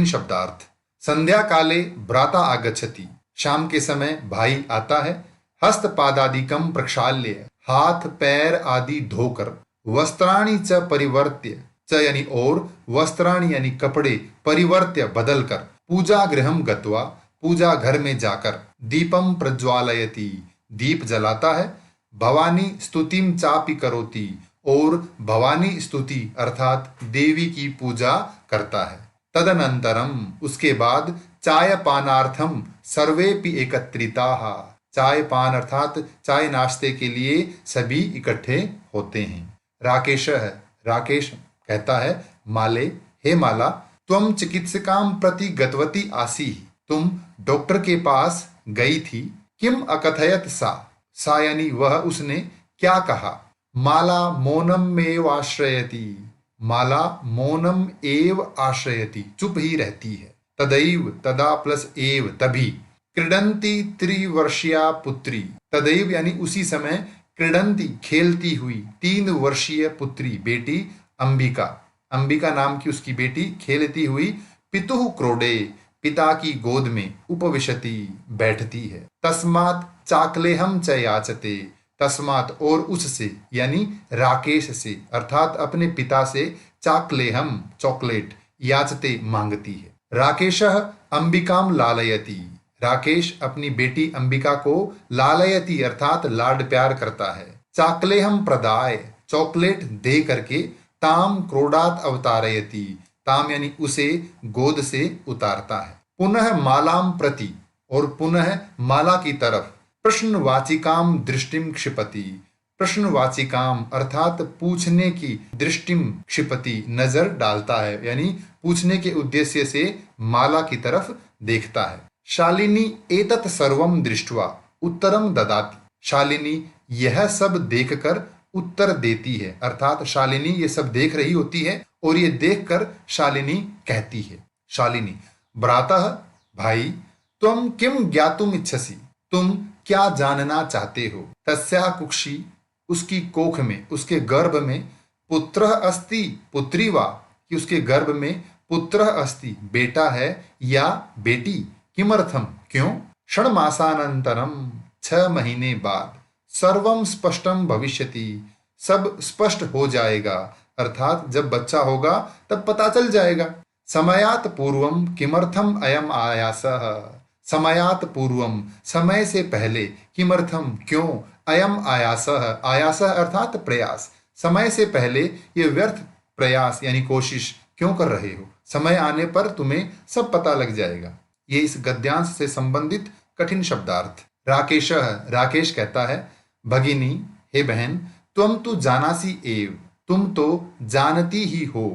शब्दार्थ। संध्या काले भ्राता आगच्छति, शाम के समय भाई आता है। हस्तपादादिकं प्रक्षाल्य, हाथ पैर आदि धोकर। वस्त्राणि च परिवर्त्य, च यानी और, वस्त्राणि यानी कपड़े, परिवर्त्य बदल कर। पूजा गृहम गत्वा, पूजा घर में जाकर। दीपम प्रज्वालयति, दीप जलाता है। भवानी स्तुतिम चापि करोति, और भवानी स्तुति अर्थात देवी की पूजा करता है। तदनंतरम, उसके बाद, चाय पानार्थम सर्वेपि एकत्रिताः, चाय पान अर्थात चाय नाश्ते के लिए सभी इकट्ठे होते हैं। राकेशः, राकेश कहता है, माले, हे माला, त्वं चिकित्सकां प्रति गतवती आसी, तुम डॉक्टर के पास गई थी। किम अकथयत सा, सा यानी वह, उसने क्या कहा। माला मौनम एव आश्रयति, माला मौनम एव आश्रयति, चुप ही रहती है। तदैव, तदा प्लस एव, तभी। क्रीडंती त्रिवर्षीया पुत्री, तदैव यानी उसी समय, क्रीडंती खेलती हुई, 3 वर्षीय पुत्री बेटी अंबिका, अंबिका नाम की उसकी बेटी खेलती हुई, पितुः क्रोडे, पिता की गोद में, उपविशति बैठती है। तस्मात् चाकलेहम च याचते, तस्मात और उससे यानी राकेश से अर्थात अपने पिता से, चाकलेहम चॉकलेट, याचते मांगती है। राकेशः अंबिकाम लालयति, राकेश अपनी बेटी अंबिका को लालयति अर्थात लाड प्यार करता है। चाकलेहम प्रदाय, चॉकलेट दे करके। ताम क्रोडात अवतारयति, ताम यानी उसे गोद से उतारता है। पुनः मालाम प्रति, और पुनः माला की तरफ। प्रश्नवाचिकाम दृष्टिम क्षिपति, प्रश्नवाचिकाम अर्थात पूछने की, दृष्टिम क्षिपति नजर डालता है, यानी पूछने के उद्देश्य से माला की तरफ देखता है। शालिनी एतत् सर्वम दृष्ट्वा उत्तरम ददाति, शालिनी यह सब देखकर उत्तर देती है, अर्थात शालिनी ये सब देख रही होती है और ये देखकर शालिनी कहती है। शालिनी, भ्रातः भाई, त्वं किम ज्ञातुम इच्छसि, तुम क्या जानना चाहते हो। तस्या कुक्षी, उसकी कोख में, उसके गर्भ में। पुत्रः अस्ति, पुत्री वा, कि उसके गर्भ में पुत्रः अस्ति, बेटा है या बेटी। किमर्थम, क्यों। षण्मासानंतरम, 6 महीने बाद। सर्वम स्पष्टम भविष्यति, सब स्पष्ट हो जाएगा, अर्थात जब बच्चा होगा तब पता चल जाएगा। समयात पूर्वम किमर्थम अयम आयासः, समयात पूर्वम समय से पहले। किमर्थम क्यों। अयम आयासः, आयासः अर्थात प्रयास, समय से पहले ये व्यर्थ प्रयास यानी कोशिश क्यों कर रहे हो। समय आने पर तुम्हें सब पता लग जाएगा। ये इस गद्यांश से संबंधित कठिन शब्दार्थ। राकेशः, राकेश कहता है, भगिनी, हे बहन, त्वं तु जानासि एव, तुम तो जानती ही हो।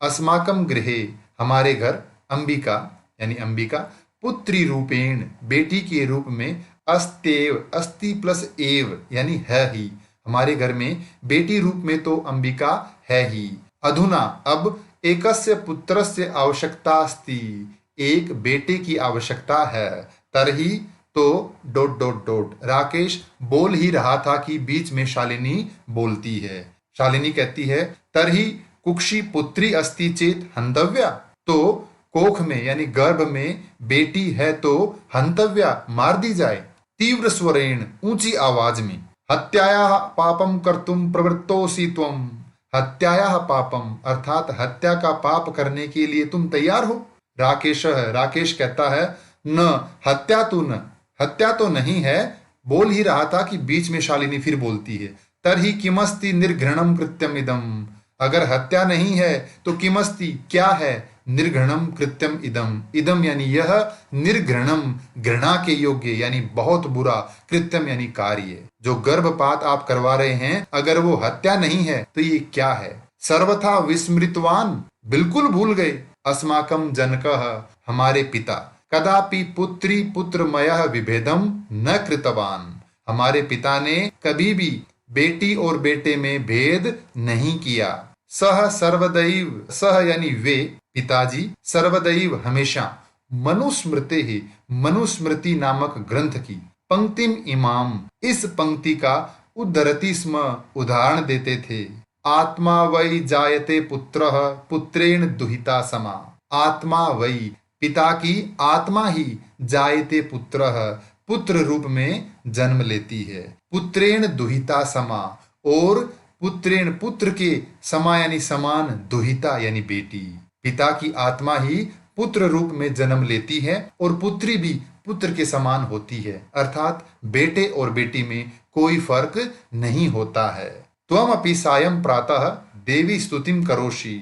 अस्माकं गृहे, हमारे घर। अंबिका यानी अंबिका, पुत्री रूपेण, बेटी के रूप में। अस्त्येव, अस्ति प्लस एव यानी है ही, हमारे घर में बेटी रूप में तो अंबिका है ही। अधुना, अब। एकस्य पुत्रस्य आवश्यकता अस्ति, एक बेटे की आवश्यकता है। तरही, तो डॉट डॉट डॉट, राकेश बोल ही रहा था कि बीच में शालिनी बोलती है। शालिनी कहती है, तरही कुक्षी पुत्री अस्ति चेत हंतव्या, तो कोख में यानी गर्भ में बेटी है तो हंतव्या, मार दी जाए। तीव्र स्वरेण, ऊंची आवाज में। हत्यायाः पापम कर्तुम प्रवृत्तोसि त्वम, हत्यायाः पापम अर्थात हत्या का पाप करने के लिए तुम तैयार हो। राकेश, राकेश कहता है, न हत्या तो न, हत्या तो नहीं है। बोल ही रहा था कि बीच में शालिनी फिर बोलती है। तरही किमस्ति निर्घृणम कृत्यम इदम, अगर हत्या नहीं है तो किमस्ति क्या है, निर्घृणम कृत्यम इदम, इदम यानी यह, निर्घृणम घृणा के योग्य यानी बहुत बुरा, कृत्यम यानी कार्य, जो गर्भपात आप करवा रहे हैं, अगर वो हत्या नहीं है तो ये क्या है। सर्वथा विस्मृतवान, बिल्कुल भूल गए। अस्माकं जनकः, हमारे पिता। कदापि पुत्री पुत्रमयः विभेदम न कृतवान, हमारे पिता ने कभी भी बेटी और बेटे में भेद नहीं किया। सह सर्वदैव, सह यानी वे, पिताजी, सर्वदैव हमेशा, मनुस्मृति ही, मनुस्मृति नामक ग्रंथ की, पंक्तिम इमाम, इस पंक्ति का उद्धरति स्म, उदाहरण देते थे। आत्मा वै जायते पुत्रः पुत्रेण दुहिता समा, आत्मा वही, पिता की आत्मा ही जायते पुत्रः, पुत्र रूप में जन्म लेती है। पुत्रेण दुहिता समा, और पुत्रेण पुत्र के समा यानी समान, दुहिता यानी बेटी। पिता की आत्मा ही पुत्र रूप में जन्म लेती है और पुत्री भी पुत्र के समान होती है, अर्थात बेटे और बेटी में कोई फर्क नहीं होता है। त्वमपि सायं प्रातः देवी स्तुतिम करोषि,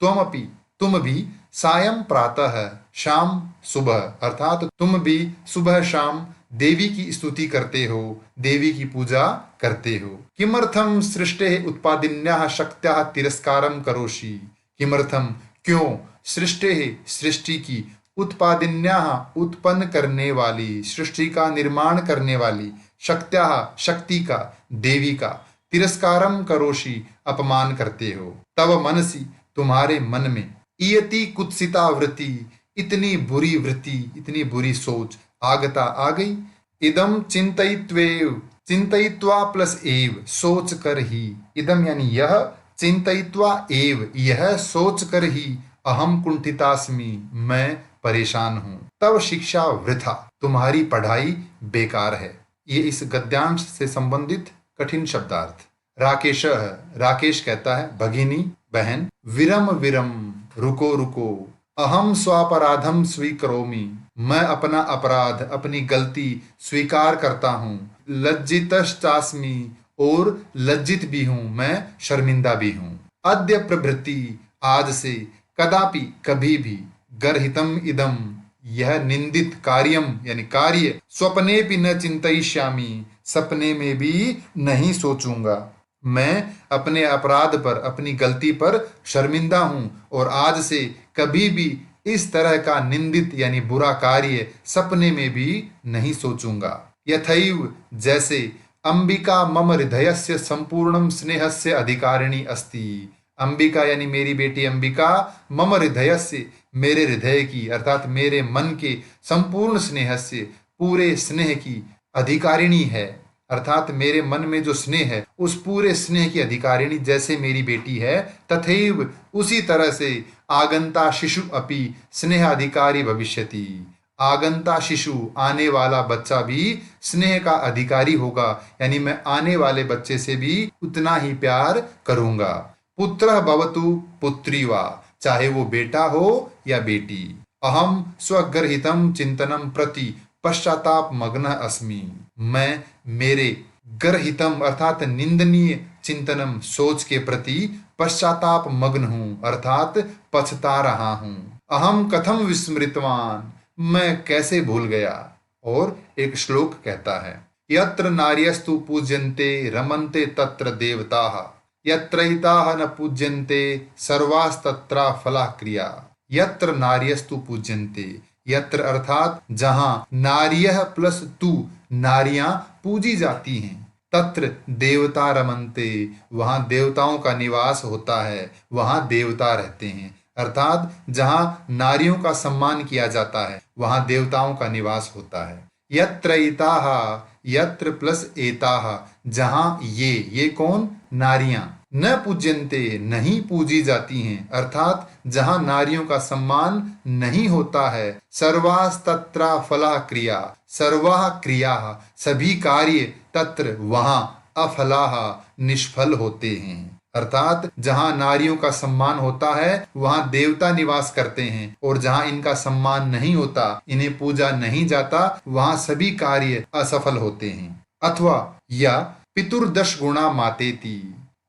त्वमपि तुम भी, सायं प्रातः शाम सुबह, अर्थात तुम भी सुबह शाम देवी की स्तुति करते हो, देवी की पूजा करते हो। किमर्थम सृष्टे उत्पादिन्याः शक्त्याः तिरस्कारम करोषि, किमर्थम क्यों, सृष्टे सृष्टि की, उत्पादिन्याः उत्पन्न करने वाली, सृष्टि का निर्माण करने वाली, शक्त्याः शक्ति का, देवी का, तिरस्कारम करोषि अपमान करते हो। तब मनसी तुम्हारे मन में, इयति कुत्सिता वृत्ति इतनी बुरी वृत्ति, इतनी बुरी सोच, आगता आ गई। इदम चिंतयित्वेव, चिंतयित्वा प्लस एव, सोच कर ही, इदम यानी यह, चिंतयित्वा एव यह सोच कर ही, अहम कुंठितास्मि मैं परेशान हूं। तब शिक्षा वृथा, तुम्हारी पढ़ाई बेकार है। ये इस गद्यांश से संबंधित कठिन शब्दार्थ। राकेश, राकेश कहता है भगिनी बहन, विरम विरम रुको रुको, अहम स्वापराधम स्वीकरोमि, मैं अपना अपराध, अपनी गलती स्वीकार करता हूँ। लज्जितश्चास्मि, और लज्जित भी हूँ, मैं शर्मिंदा भी हूँ। अद्य प्रभृति, आज से, कदापि कभी भी, गर्हितम इदम यह निंदित, कार्यम यानी कार्य, स्वप्ने भी न चिंतयिष्यामि सपने में भी नहीं सोचूंगा। मैं अपने अपराध पर, अपनी गलती पर शर्मिंदा हूं और आज से कभी भी इस तरह का निंदित यानी बुरा कार्य सपने में भी नहीं सोचूंगा। यथैव जैसे, अंबिका मम हृदयस्य संपूर्णम स्नेहस्य अधिकारिणी अस्ति, अंबिका यानी मेरी बेटी अंबिका, मम हृदयस्य मेरे हृदय की, अर्थात मेरे मन के, संपूर्ण स्नेह से पूरे स्नेह की अधिकारिणी है, अर्थात मेरे मन में जो स्नेह है उस पूरे स्नेह की अधिकारिणी जैसे मेरी बेटी है, तथैव उसी तरह से आगंता शिशु अपि स्नेह अधिकारी भविष्यति, आगंता शिशु आने वाला बच्चा भी स्नेह का अधिकारी होगा, यानी मैं आने वाले बच्चे से भी उतना ही प्यार करूंगा। पुत्र भवतु पुत्री वा, चाहे वो बेटा हो या बेटी। अहम स्वगर्हितम चिंतनम प्रति पश्चाताप मग्न अस्मि, मैं मेरे गर्हितम अर्थात निंदनीय चिंतनम सोच के प्रति पश्चाताप मग्न हूं, अर्थात पछता रहा हूं। अहम कथम विस्मृतवान, मैं कैसे भूल गया। और एक श्लोक कहता है, यत्र नार्यस्तु पूज्यन्ते रमन्ते तत्र देवताः, यत्रैताः न पूज्यन्ते सर्वास्तत्र फला क्रिया। यत्र नार्यस्तु पूज्यन्ते, यत्र अर्थात जहां, नार्यः प्लस तु नारियां पूजी जाती हैं, तत्र देवता रमन्ते वहां देवताओं का निवास होता है, वहां देवता रहते हैं, अर्थात जहां नारियों का सम्मान किया जाता है वहां देवताओं का निवास होता है। यत्र एताः, यत्र प्लस एताः जहां ये कौन, नारियां, न पूज्यन्ते नहीं पूजी जाती हैं, अर्थात जहां नारियों का सम्मान नहीं होता है। सर्वास्तत्र फला क्रिया, सर्वाः क्रिया सभी कार्य, तत्र वहां, अफलाः निष्फल होते हैं, अर्थात जहां नारियों का सम्मान होता है वहां देवता निवास करते हैं, और जहां इनका सम्मान नहीं होता, इन्हें पूजा नहीं जाता, वहां सभी कार्य असफल होते हैं। अथवा या पितुर्दश गुणा मातेति,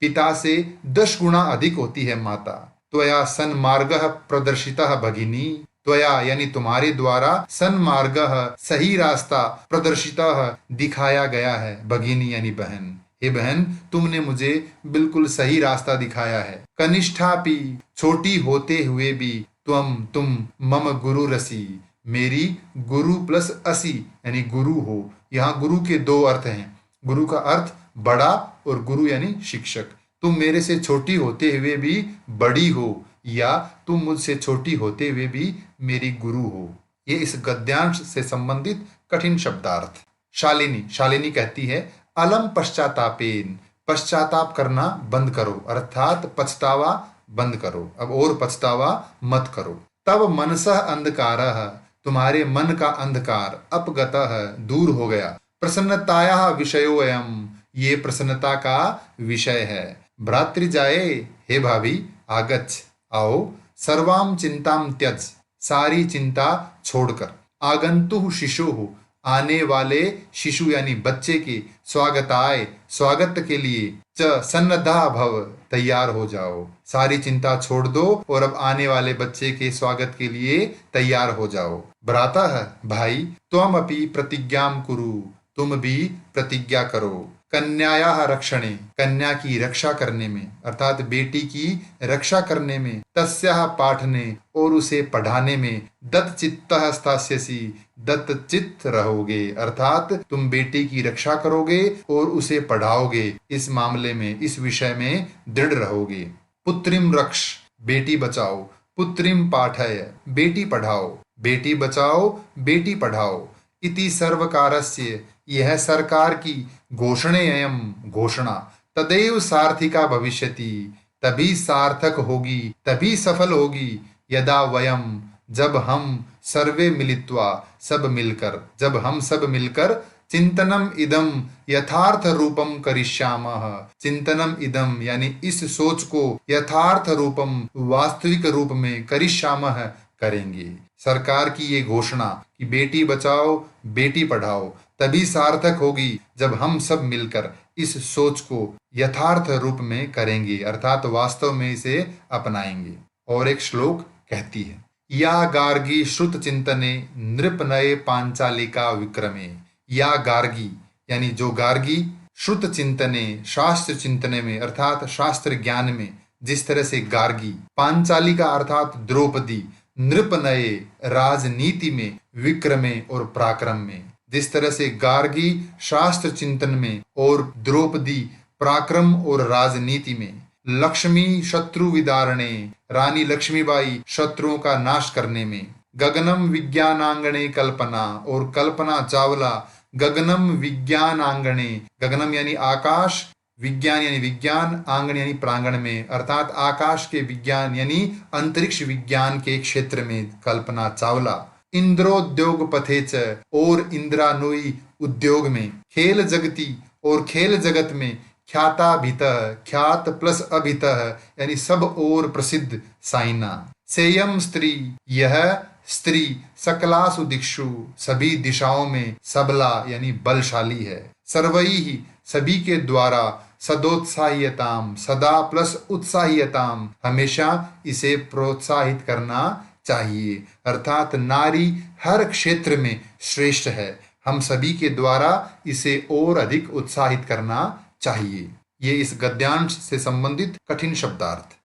पिता से 10 गुणा अधिक होती है माता। त्वया सन्मार्गः प्रदर्शितः भगिनी, त्वया यानी तुम्हारे द्वारा, सन्मार्गः सही रास्ता, प्रदर्शितः दिखाया गया है, भगिनी यानी बहन, हे बहन तुमने मुझे बिल्कुल सही रास्ता दिखाया है। कनिष्ठापि छोटी होते हुए भी, तुम मम गुरु रसी, मेरी गुरु प्लस असी यानी गुरु हो। यहाँ गुरु के 2 अर्थ हैं, गुरु का अर्थ बड़ा और गुरु यानी शिक्षक। तुम मेरे से छोटी होते हुए भी बड़ी हो, या तुम मुझसे छोटी होते हुए भी मेरी गुरु हो। ये इस गद्यांश से संबंधित कठिन शब्दार्थ। शालिनी, शालिनी कहती है, अलम पश्चातापेन, पश्चाताप करना बंद करो, अर्थात पछतावा बंद करो, अब और पछतावा मत करो। तब मनसः अंधकारः, तुम्हारे मन का अंधकार, अपगतः, दूर हो गया। प्रसन्नतायाः विषयोऽयम्, ये प्रसन्नता का विषय है। भ्रातृजाये, हे भाभी, आगच्छ, आओ। सर्वाम चिंताम त्यज, सारी चिंता छोड़कर। आगंतुः शिशुः, आने वाले शिशु यानी बच्चे के। स्वागताय, स्वागत के लिए। च सन्नद्धा भव, तैयार हो जाओ। सारी चिंता छोड़ दो और अब आने वाले बच्चे के स्वागत के लिए तैयार हो जाओ। भ्रातः, भाई, त्वमपि प्रतिज्ञां कुरु, तुम भी प्रतिज्ञा करो। कन्यायाः रक्षणे, कन्या की रक्षा करने में, अर्थात बेटी की रक्षा करने में। तस्याः पाठने, और उसे पढ़ाने में। दत्तचित्तः स्थास्यसि, दत्तचित्त रहोगे, अर्थात तुम बेटी की रक्षा करोगे और उसे पढ़ाओगे। इस मामले में, इस विषय में दृढ़ रहोगे। पुत्रीम रक्ष, बेटी बचाओ। पुत्रीम पाठय, बेटी पढ़ाओ। बेटी बचाओ, बेटी पढ़ाओ। इति सर्वकारस्य, यह सरकार की। घोषणेयं, घोषणा। तदेव सार्थिका भविष्यति, तभी सार्थक होगी, तभी सफल होगी। यदा वयम, जब हम। सर्वे मिलित्वा, सब मिलकर, जब हम सब मिलकर। चिंतनम इदम यथार्थ रूपम करिष्यामः, चिंतनम इदम यानी इस सोच को। यथार्थ रूपम, वास्तविक रूप में। करिष्यामः, करेंगे। सरकार की ये घोषणा कि बेटी बचाओ, बेटी पढ़ाओ, तभी सार्थक होगी जब हम सब मिलकर इस सोच को यथार्थ रूप में करेंगे, अर्थात वास्तव में इसे अपनाएंगे। और एक श्लोक कहती है, या गार्गी श्रुत चिंतने नृपनये पांचालिका विक्रमे। या गार्गी यानी जो गार्गी, श्रुत चिंतने, शास्त्र चिंतने में, अर्थात शास्त्र ज्ञान में। जिस तरह से गार्गी, पांचालिका अर्थात द्रौपदी, नृपनये राजनीति में, विक्रमे और पराक्रम में। जिस तरह से गार्गी शास्त्र चिंतन में और द्रौपदी पराक्रम और राजनीति में। लक्ष्मी शत्रु विदारणे, रानी लक्ष्मीबाई शत्रुओं का नाश करने में। गगनम विज्ञानांगणे कल्पना, और कल्पना चावला गगनम विज्ञानांगणे, गगनम यानी आकाश, विज्ञान यानी विज्ञान, आंगन यानी प्रांगण में, अर्थात आकाश के विज्ञान यानी अंतरिक्ष विज्ञान के क्षेत्र में कल्पना चावला। इंद्रोद्योग पथे च, और इंद्रानुई उद्योग में। खेल जगती, और खेल जगत में। ख्याताभितः, ख्यात प्लस अभितः यानी सब और प्रसिद्ध। साइना। सेयम स्त्री, यह स्त्री। सकलासु दिक्षु, सभी दिशाओं में। सबला यानी बलशाली है। सर्वैः, सभी के द्वारा। सदोत्साह्यताम, सदा प्लस उत्साह्यताम, हमेशा इसे प्रोत्साहित करना चाहिए, अर्थात नारी हर क्षेत्र में श्रेष्ठ है। हम सभी के द्वारा इसे और अधिक उत्साहित करना चाहिए। ये इस गद्यांश से संबंधित कठिन शब्दार्थ।